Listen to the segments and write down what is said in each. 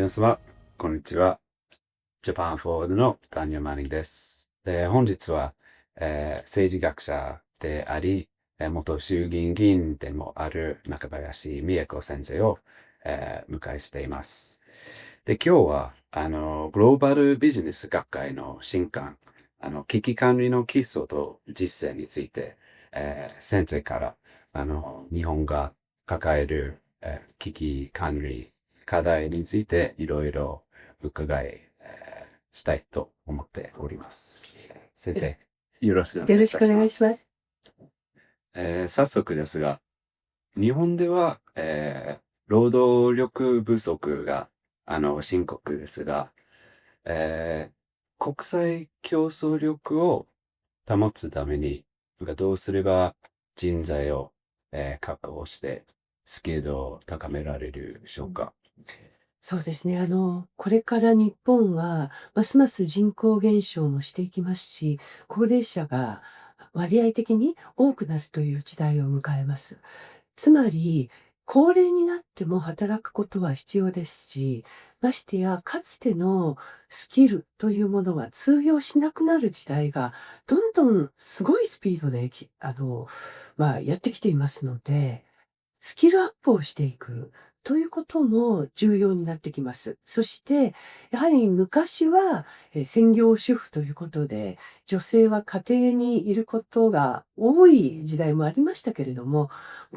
皆様、こんにちは。JAPAN Forwardの単独インタビューです。本日は、政治学者であり、元衆議院議員でもある中林美恵子先生を、迎えしています。で、今日は、グローバルビジネス学会の新刊、危機管理の基礎と実践について、先生から、日本が抱える、危機管理課題についていろいろ伺い、したいと思っております。先生、よろしくお願いいたします。よろしくお願いします。早速ですが、日本では、労働力不足が深刻ですが、国際競争力を保つためにどうすれば人材を、確保してスキルを高められるでしょうか。そうですね。これから日本は、ますます人口減少もしていきますし、高齢者が割合的に多くなるという時代を迎えます。つまり、高齢になっても働くことは必要ですし、ましてや、かつてのスキルというものが通用しなくなる時代が、どんどんすごいスピードでやってきていますので、スキルアップをしていくということも重要になってきます。そして、やはり昔は、専業主婦ということで、女性は家庭にいることが多い時代もありましたけれども、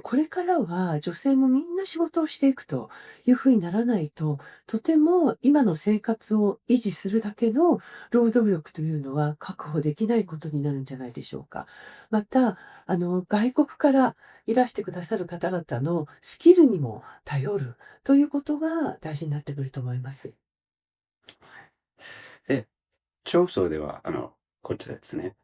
これからは女性もみんな仕事をしていくというふうにならないと、とても今の生活を維持するだけの労働力というのは確保できないことになるんじゃないでしょうか。また、外国からいらしてくださる方々のスキルにも頼るということが大事になってくると思います。で、長所では、こちらですね。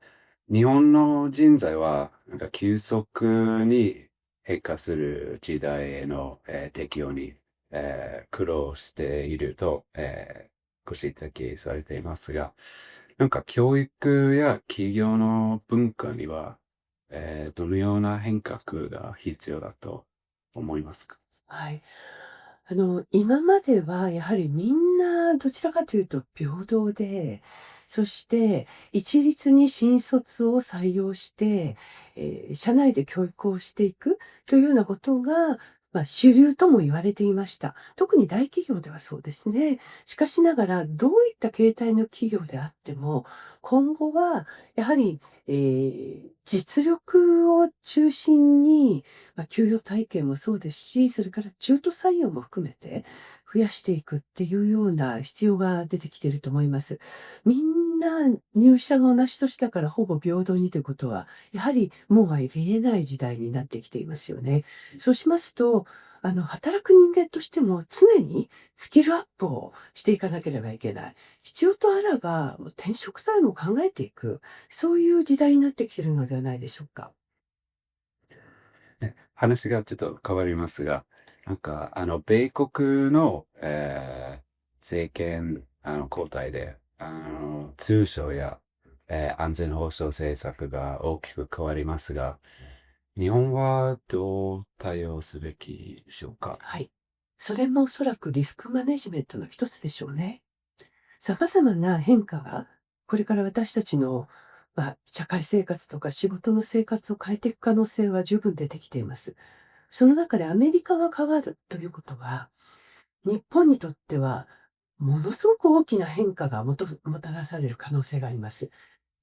日本の人材は、急速に変化する時代への、適応に、苦労していると、ご指摘されていますが、教育や企業の文化には、どのような変革が必要だと思いますか？はい。今まではやはりみんなどちらかというと平等で、そして一律に新卒を採用して、社内で教育をしていくというようなことが、主流とも言われていました。特に大企業ではそうですね。しかしながら、どういった形態の企業であっても、今後はやはり、実力を中心に給与体系もそうですし、それから中途採用も含めて増やしていくっていうような必要が出てきていると思います。みんな入社が同じ年だからほぼ平等にということは、やはりもうありえない時代になってきていますよね。そうしますと、働く人間としても常にスキルアップをしていかなければいけない。必要とあらば、もう転職さえも考えていく、そういう時代になってきているのではないでしょうか。ね、話がちょっと変わりますが、米国の、政権、交代で、通商や、安全保障政策が大きく変わりますが、日本はどう対応すべきでしょうか？はい。それもおそらくリスクマネジメントの一つでしょうね。様々な変化が、これから私たちの、社会生活とか仕事の生活を変えていく可能性は十分出てきています。その中でアメリカが変わるということは、日本にとっては、ものすごく大きな変化がもたらされる可能性があります。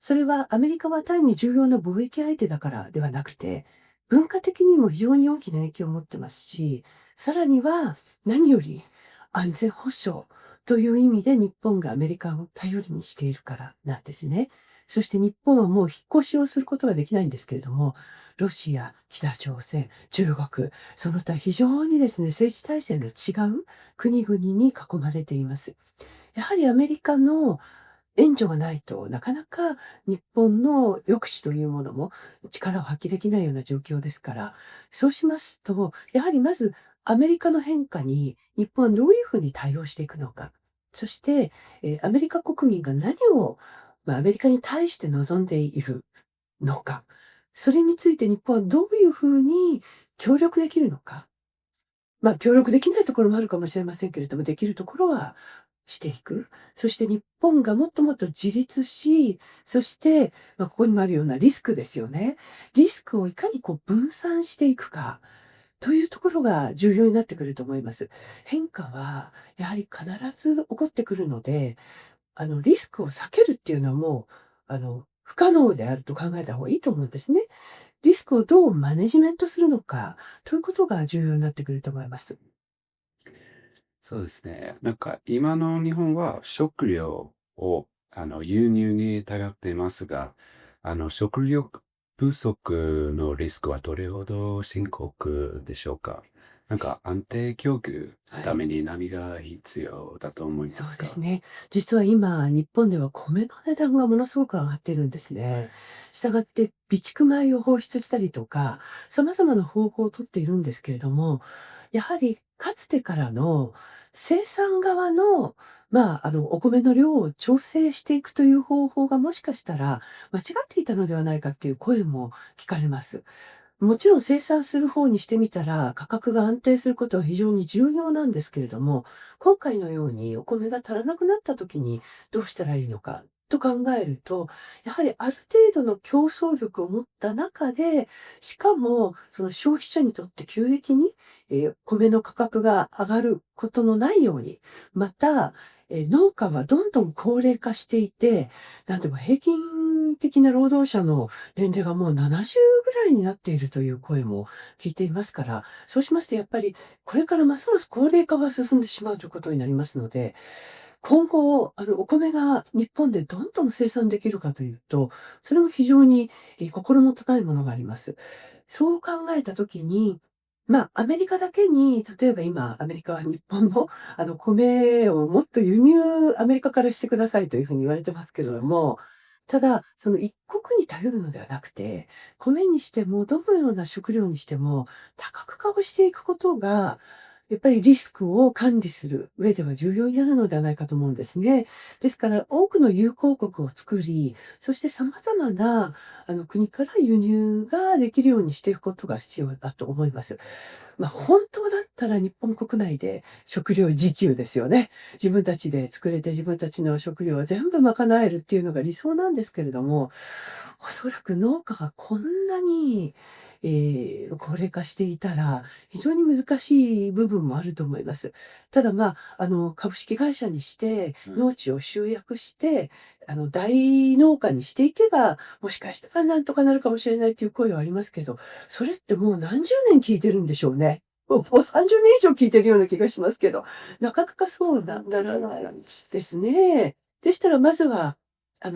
それはアメリカは単に重要な貿易相手だからではなくて、文化的にも非常に大きな影響を持ってますし、さらには何より安全保障という意味で日本がアメリカを頼りにしているからなんですね。そして日本はもう引っ越しをすることができないんですけれども、ロシア、北朝鮮、中国、その他非常にですね、政治体制の違う国々に囲まれています。やはりアメリカの援助がないとなかなか日本の抑止というものも力を発揮できないような状況ですから、そうしますと、やはりまずアメリカの変化に日本はどういうふうに対応していくのか。そして、アメリカ国民が何を、アメリカに対して望んでいるのか。それについて日本はどういうふうに協力できるのか。協力できないところもあるかもしれませんけれども、できるところはしていく。そして日本がもっともっと自立し、そして、ここにもあるようなリスクですよね。リスクをいかに分散していくかというところが重要になってくると思います。変化はやはり必ず起こってくるので、リスクを避けるっていうのはもう、不可能であると考えた方がいいと思うんですね。リスクをどうマネジメントするのかということが重要になってくると思います。そうですね。なんか今の日本は食料を輸入に頼っていますが、食料不足のリスクはどれほど深刻でしょうか。なんか安定供給のはい。ために何が必要だと思いまそうすか？ですね。実は今、日本では米の値段がものすごく上がってるんですね。したがって備蓄米を放出したりとか、様々な方法を取っているんですけれども、やはりかつてからの生産側の、お米の量を調整していくという方法がもしかしたら間違っていたのではないかっていう声も聞かれます。もちろん生産する方にしてみたら、価格が安定することは非常に重要なんですけれども、今回のようにお米が足らなくなった時にどうしたらいいのかと考えると、やはりある程度の競争力を持った中で、しかもその消費者にとって急激に、米の価格が上がることのないように、また、農家はどんどん高齢化していて、なんでも平均的な労働者の年齢がもう70ぐらいになっているという声も聞いていますから、そうしますとやっぱりこれからますます高齢化が進んでしまうということになりますので、今後、お米が日本でどんどん生産できるかというと、それも非常に、心も高いものがあります。そう考えたときに、アメリカだけに、例えば今、アメリカは日本の、米をもっと輸入、アメリカからしてくださいというふうに言われてますけれども、ただ、その一国に頼るのではなくて、米にしても、どのような食料にしても、多角化をしていくことが、やっぱりリスクを管理する上では重要になるのではないかと思うんですね。ですから、多くの友好国を作り、そして様々な国から輸入ができるようにしていくことが必要だと思います。本当だったら日本国内で食料自給ですよね。自分たちで作れて自分たちの食料を全部賄えるっていうのが理想なんですけれども、おそらく農家がこんなに、高齢化していたら、非常に難しい部分もあると思います。ただ、株式会社にして農地を集約して、大農家にしていけば、もしかしたらなんとかなるかもしれないという声はありますけど、それってもう何十年聞いてるんでしょうね。もう30年以上聞いてるような気がしますけど、なかなかならないですね。でしたらまずは、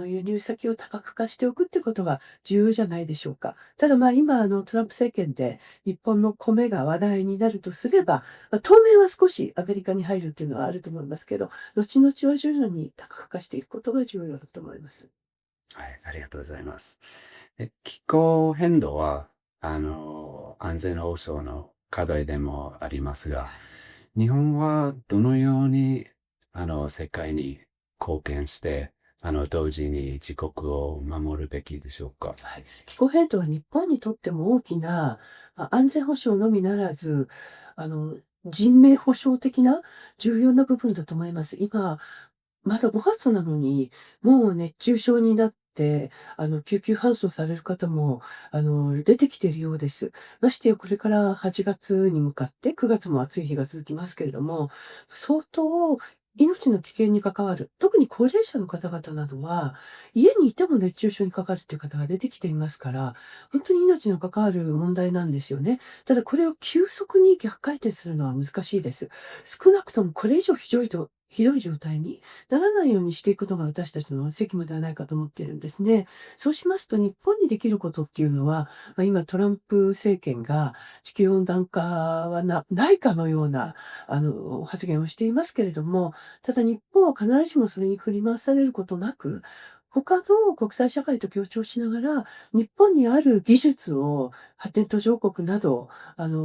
輸入先を多角化しておくってことが重要じゃないでしょうか。ただ、今、トランプ政権で日本の米が話題になるとすれば、当面は少しアメリカに入るっていうのはあると思いますけど、後々は徐々に多角化していくことが重要だと思います。はい、ありがとうございます。気候変動は、安全保障の課題でもありますが、日本はどのように、世界に貢献して、同時に自国を守るべきでしょうか。はい。気候変動は日本にとっても大きな、安全保障のみならず、あの、人命保障的な重要な部分だと思います。今、まだ5月なのに、もう熱中症になって、救急搬送される方も、出てきているようです。ましてやこれから8月に向かって9月も暑い日が続きますけれども、相当命の危険に関わる、特に高齢者の方々などは、家にいても熱中症にかかるという方が出てきていますから、本当に命の関わる問題なんですよね。ただこれを急速に逆回転するのは難しいです。少なくともこれ以上ひどい状態にならないようにしていくのが私たちの責務ではないかと思っているんですね。そうしますと日本にできることっていうのは、今トランプ政権が地球温暖化はないかのような、発言をしていますけれども、ただ日本は必ずしもそれに振り回されることなく、他の国際社会と協調しながら、日本にある技術を発展途上国など、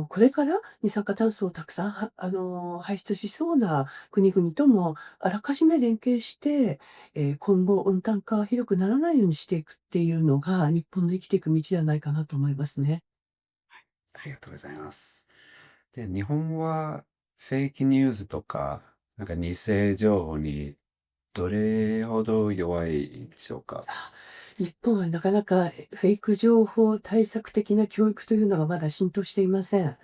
これから二酸化炭素をたくさん、排出しそうな国々ともあらかじめ連携して、今後温暖化がひどくならないようにしていくっていうのが、日本の生きていく道ではないかなと思いますね。ありがとうございます。で、日本はフェイクニュースとか、なんか偽情報にどれほど弱いでしょうか？日本はなかなかフェイク情報対策的な教育というのがまだ浸透していません。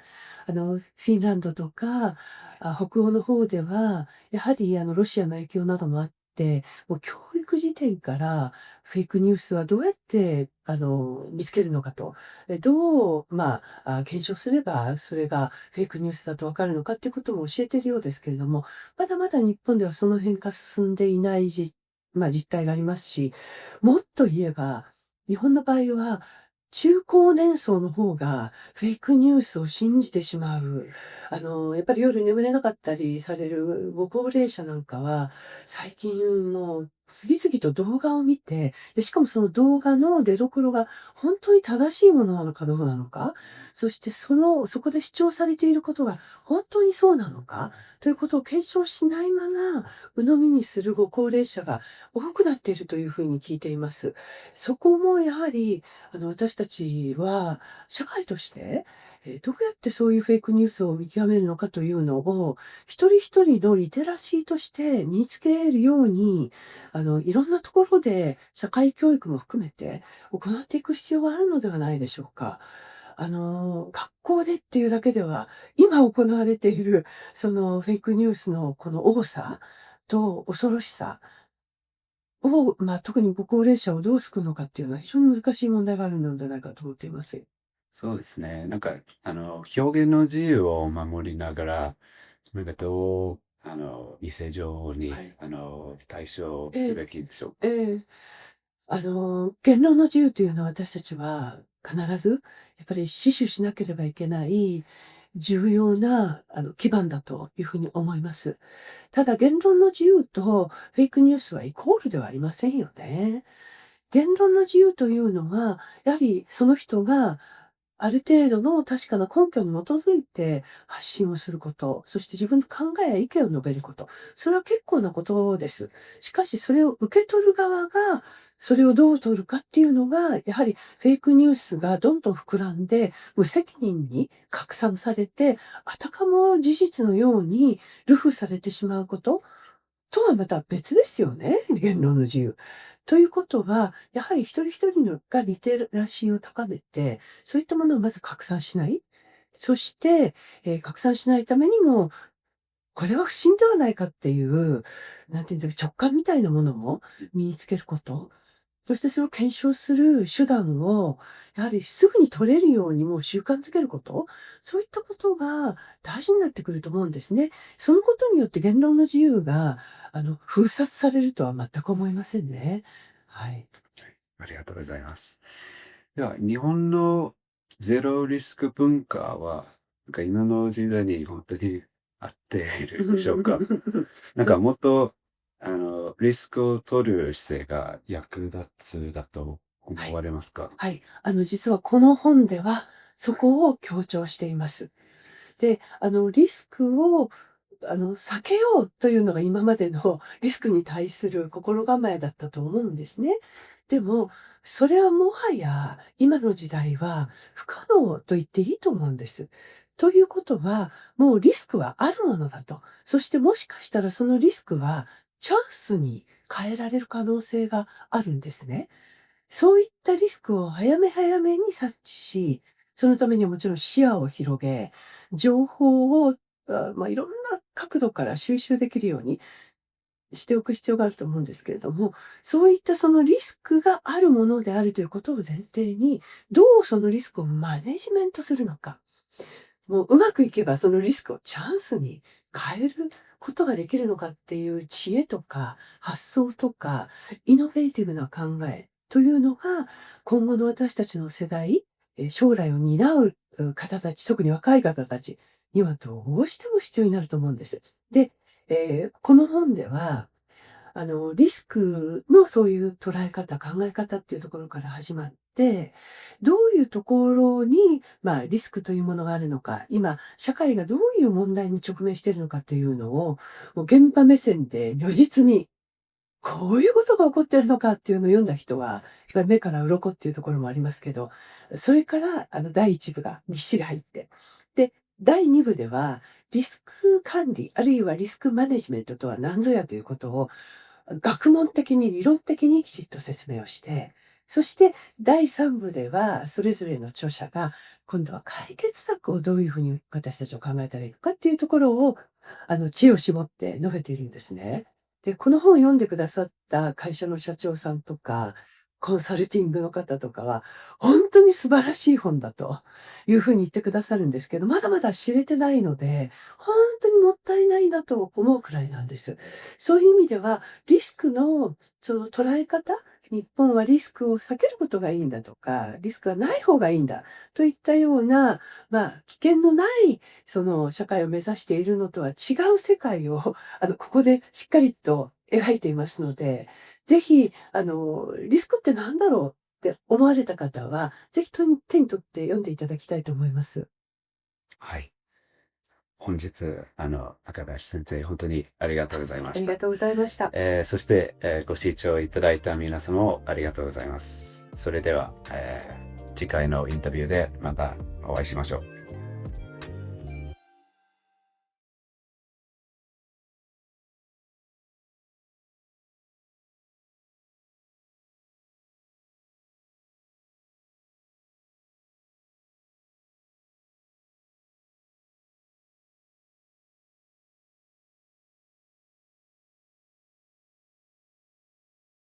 フィンランドとか、北欧の方では、やはりロシアの影響などもあって、もう教育時点からフェイクニュースはどうやって、見つけるのかと、どう、検証すればそれがフェイクニュースだとわかるのかっていうことも教えているようですけれども、まだまだ日本ではその辺が進んでいない実態がありますし、もっと言えば、日本の場合は、中高年層の方がフェイクニュースを信じてしまう。やっぱり夜眠れなかったりされるご高齢者なんかは、最近もう次々と動画を見て、で、しかもその動画の出所が本当に正しいものなのかどうなのか、そしてそこで主張されていることが本当にそうなのか、ということを検証しないまま、鵜呑みにするご高齢者が多くなっているというふうに聞いています。そこもやはり、私たちは社会として、どうやってそういうフェイクニュースを見極めるのかというのを、一人一人のリテラシーとして身につけるように、いろんなところで社会教育も含めて行っていく必要があるのではないでしょうか。学校でっていうだけでは、今行われているそのフェイクニュースのこの多さと恐ろしさを、特にご高齢者をどう救うのかっていうのは非常に難しい問題があるのではないかと思っています。そうですね。なんか、表現の自由を守りながら、なんかどう、偽情報に、はい。対処ええ、すべきでしょうか？ええ。言論の自由というのは私たちは必ずやっぱり死守しなければいけない重要な基盤だというふうに思います。ただ言論の自由とフェイクニュースはイコールではありませんよね。言論の自由というのは、やはりその人がある程度の確かな根拠に基づいて発信をすること、そして自分の考えや意見を述べること。それは結構なことです。しかしそれを受け取る側が、それをどう取るかっていうのが、やはりフェイクニュースがどんどん膨らんで、無責任に拡散されて、あたかも事実のように流布されてしまうこと。とはまた別ですよね、言論の自由。ということは、やはり一人一人のがリテラシーを高めて、そういったものをまず拡散しない。そして、拡散しないためにも、これは不審ではないかっていう、なんていうんだろう、直感みたいなものも身につけること。そしてそれを検証する手段を、やはりすぐに取れるようにもう習慣づけること、そういったことが大事になってくると思うんですね。そのことによって言論の自由が、封殺されるとは全く思いませんね。はい。ありがとうございます。では、日本のゼロリスク文化は、なんか今の時代に本当に合っているでしょうか？なんかもっと、リスクを取る姿勢が役立つだと思はい。われますか？はい。実はこの本では、そこを強調しています。で、リスクを、避けようというのが今までのリスクに対する心構えだったと思うんですね。でも、それはもはや今の時代は不可能と言っていいと思うんです。ということは、もうリスクはあるものだと。そしてもしかしたらそのリスクはチャンスに変えられる可能性があるんですね。そういったリスクを早め早めに察知し、そのためにはもちろん視野を広げ、情報を、いろんな角度から収集できるようにしておく必要があると思うんですけれども、そういったそのリスクがあるものであるということを前提に、どうそのリスクをマネジメントするのか。もううまくいけばそのリスクをチャンスに変えることができるのかっていう知恵とか発想とかイノベーティブな考えというのが今後の私たちの世代、将来を担う方たち、特に若い方たちにはどうしても必要になると思うんです。で、この本ではリスクのそういう捉え方、考え方っていうところから始まって、どういうところに、リスクというものがあるのか、今、社会がどういう問題に直面しているのかっていうのを、もう現場目線で如実に、こういうことが起こっているのかっていうのを読んだ人は、やっぱり目から鱗っていうところもありますけど、それから、第一部が、ぎっしり入って、で、第2部では、リスク管理、あるいはリスクマネジメントとは何ぞやということを、学問的に理論的にきちっと説明をして、そして第3部では、それぞれの著者が、今度は解決策をどういうふうに私たちを考えたらいいのかっていうところを、知恵を絞って述べているんですね。で、この本を読んでくださった会社の社長さんとか、コンサルティングの方とかは、本当に素晴らしい本だというふうに言ってくださるんですけど、まだまだ知れてないので、本当にもったいないなと思うくらいなんです。そういう意味では、リスクのその捉え方、日本はリスクを避けることがいいんだとか、リスクがない方がいいんだといったような、危険のないその社会を目指しているのとは違う世界を、ここでしっかりと描いていますので、ぜひ、リスクって何だろうって思われた方は、ぜひ手に取って読んでいただきたいと思います。はい。本日、中林先生、本当にありがとうございました。ありがとうございました。そして、ご視聴いただいた皆様もありがとうございます。それでは、次回のインタビューでまたお会いしましょう。